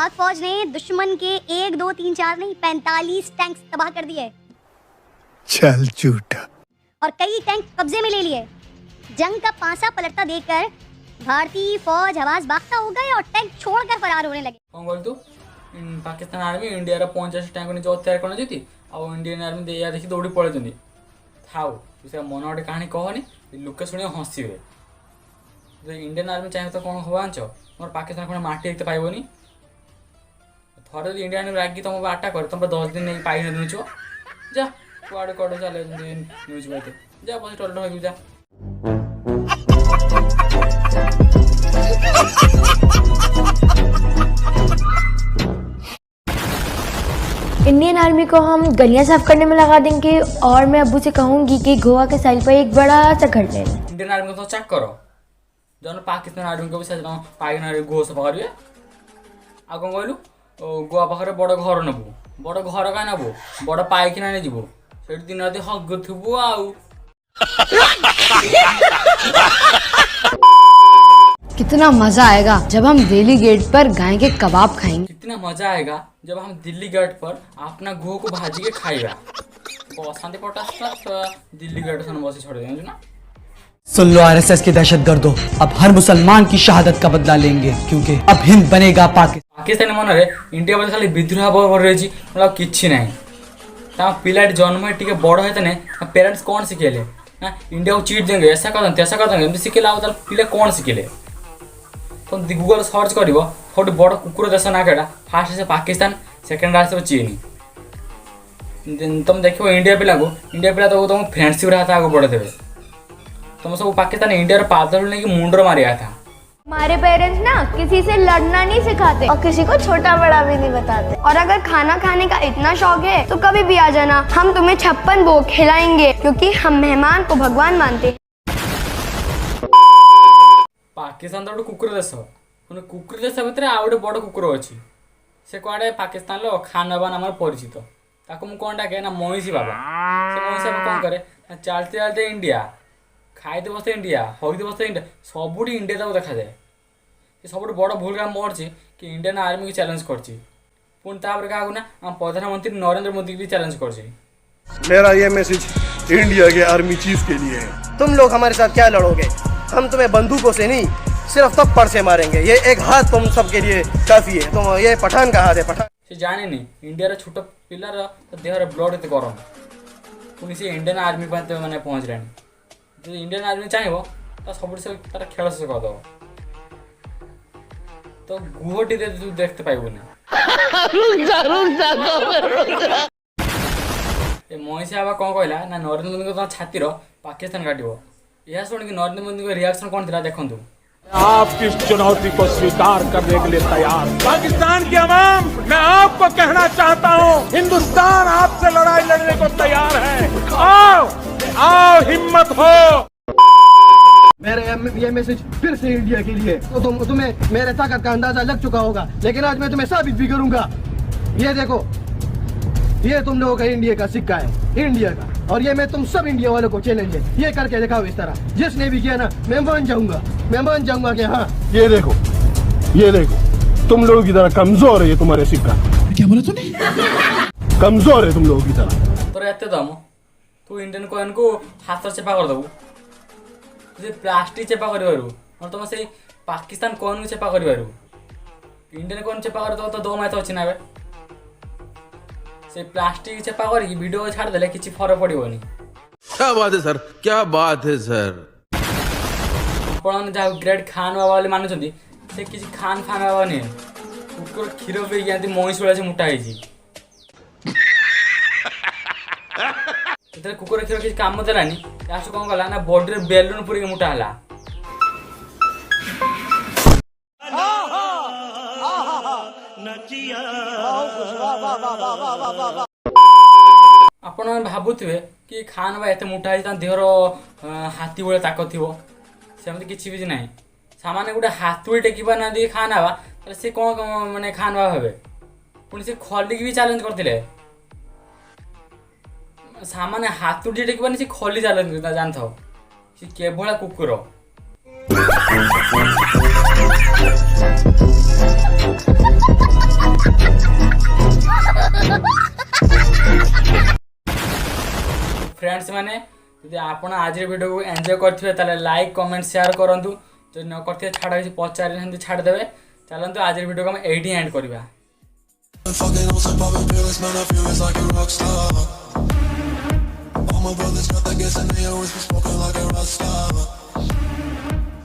पाक फौज ने दुश्मन के 1 2 3 4 नहीं 45 टैंक्स तबाह कर दिए चल झूठा और कई टैंक कब्जे में ले लिए। जंग का पासा पलटता देखकर भारतीय फौज हवास भागता हो गए और टैंक छोड़कर फरार होने लगे। कौन बोल तू पाकिस्तान आर्मी इंडिया 50 टैंक जो तैयार कर इंडियन आर्मी देखी दौड़ी पड़े थाउ से मन गोटे कहानी कहनी लोके शुणी हंसवे इंडियन आर्मी चाहिए तो कौन हवा आंच मोर पाकिस्तान कौन माटी देखते पाइबनी थोड़े इंडियन रागी तुम अटैक कर तुम 10 दिन नहीं पाई नुच जा कुआड़े कुआड़े चले न्यूज पाइते जा बस टोल हो जा। इंडियन आर्मी को हम गलियां साफ करने में लगा देंगे और मैं अब्बू से कहूंगी कि गोवा के साइड पर एक बड़ा सा घर ले लें। इंडियन आर्मी को तो चेक करो जो पाकिस्तान आर्मी को भी सज पाइखाना गोह सफा करेंगे आ कौन कहलु गोवा पाखे बड़ घर नबू बड़ घर क्या नबू बड़ पाइखाना नहीं जीवु से दिन राति हगुबू आउ कितना मजा आएगा जब हम दिल्ली गेट पर गाय के कबाब खाएंगे। कितना मजा आएगा जब हम दिल्ली गेट पर अपना गोह को भाजी के खाएगा शांति पटास दिल्ली गेट से बस छोड़ देंगे ना। सुन लो आरएसएस के दहशतगर्दों, अब हर मुसलमान की शहादत का बदला लेंगे क्योंकि अब हिंद बनेगा पाकिस्तान मन रे इंडिया बदले खाली विद्रोह बढ़ रही मतलब किसी ना पिला जन्म टे बड़ होते पेरेंट्स कौन शिखेले ना इंडिया को चीट देंगे ऐसा कर देंगे ऐसा कर देंगे शिखेला पिला कौन शिखेले तुम गूगल सर्च कर सब बड़ कुकुर देश ना क्या फास्ट से पाकिस्तान सेकेंड आस चीन तुम देख इंडिया पिला तो तुम फ्रेंडशिप हाथ आगे बढ़े देवे तुम सब पाकिस्तान इंडिया पादल नहीं मुंडर मारिया था। हमारे पेरेंट्स ना किसी से लड़ना नहीं सिखाते और किसी को छोटा बड़ा भी नहीं बताते और अगर खाना खाने का इतना शौक है तो कभी भी आ जाना, हम तुम्हें 56 भोग खिलाएंगे क्योंकि हम मेहमान को भगवान मानते हैं। पाकिस्तान तो गोटे कुकुर देश कुकुर देश भितर आ गए बड़ कुकुर अच्छी से कड़े पाकिस्तान खान बाबा नाम परिचित ताको कौन डाके ना महिषी बाबा से महिषी बाबा कौन करे चलते चलते इंडिया खाइते बसते इंडिया हईते बसते इंडिया सबुठ इंडिया तक देखा जाए सब बड़ भूल काम मरची कि इंडियन आर्मी की चैलेंज करची पुणी तापर क्या ना हम प्रधानमंत्री नरेंद्र मोदी की भी चैलेंज करची। मेरा ये मैसेज इंडिया के आर्मी चीफ के लिए है। तुम लोग हमारे साथ क्या लड़ोगे? हम तुम्हें बंदूकों से नहीं सिर्फ थप्पड़ से मारेंगे। ये एक हाथ तुम सबके लिए काफी है। तुम ये पठान का हाथ है पठान से जाने नहीं इंडिया छोट पिलार देहर ब्लड एत गरम पुणी से इंडियन आर्मी मैंने पहुँच रहा जो इंडियन आर्मी चाहिए तो सब तार खेल शेष करदेव तो गुहटी तू देखते पाइबुनि महिषी बाबा कौन कहला ना नरेंद्र मोदी को छाती पाकिस्तान काटो यह शुणी नरेंद्र मोदी को रिएक्शन कौन था देखो आप किस चुनौती को स्वीकार करने के लिए तैयार? पाकिस्तान की आवाम, मैं आपको कहना चाहता हूँ हिंदुस्तान आपसे लड़ाई लड़ने को तैयार है। आओ आओ हिम्मत हो। मेरे ये मैसेज फिर से इंडिया के लिए तो तुम्हें मेरे ताकत का अंदाजा लग चुका होगा, लेकिन आज मैं तुम्हें साबित भी करूंगा। ये देखो, ये तुम लोगों का इंडिया का सिक्का है, इंडिया का, और ये मैं तुम सब इंडिया वालों को चैलेंज है, ये करके दिखाओ इस तरह। जिसने भी किया ना मैं मान जाऊंगा कि हाँ ये देखो तुम लोगों की तरह कमजोर है ये तुम्हारे सिक्का। क्या बोला तूने? कमजोर है तुम लोगों की तरह। तो रहते दम तू इंडियन कॉइन को हाथ चेपा कर देबू प्लास्टिक चेपा कर तुम से पाकिस्तान कॉइन को चेपा कर इंडियन कॉइन चेपा कर तो दो मैथ अच्छी ना से प्लास्टिक चेपा कर वीडियो छाड़ देले किसी फरक पड़ोनी। क्या बात है सर, क्या बात है सर। आपण जहाँ ग्रेट खान बाबा वाले मानुंट से किसी खान फान बाबा नहीं कुकुर क्षीर पी महिष भाई से मोटा है कुकुर क्षीर किसी काम देलानी लास्ट कौन कला ना बॉडी बेलून पूरी मोटा है। आपण भावुवे कि खान बा एत मोटा है देहर हाथी भाई ताकत थी सेमती किसी भी ना सामान्य गोटे हाथुड़ी टेकिबा ना दी खान बा सी कौन मैंने खान बा भावे पुणी से खली भी चैलेंज करते सामान्य हाथुड़ी टेकिबा सी खली चैलेंज करता जान था सी केवल कुकुर। फ्रेंड्स मैंने यदि आपण आज वीडियो को एंजॉय करथिबे ताले लाइक कमेंट शेयर करंतु जो न करथिबे छाड़ किसी पचारे हंदी छाड़ देबे। चलंतु आज वीडियो को हम एठी एंड करबा। All my brothers got that gas and they always been smoking like a rock star.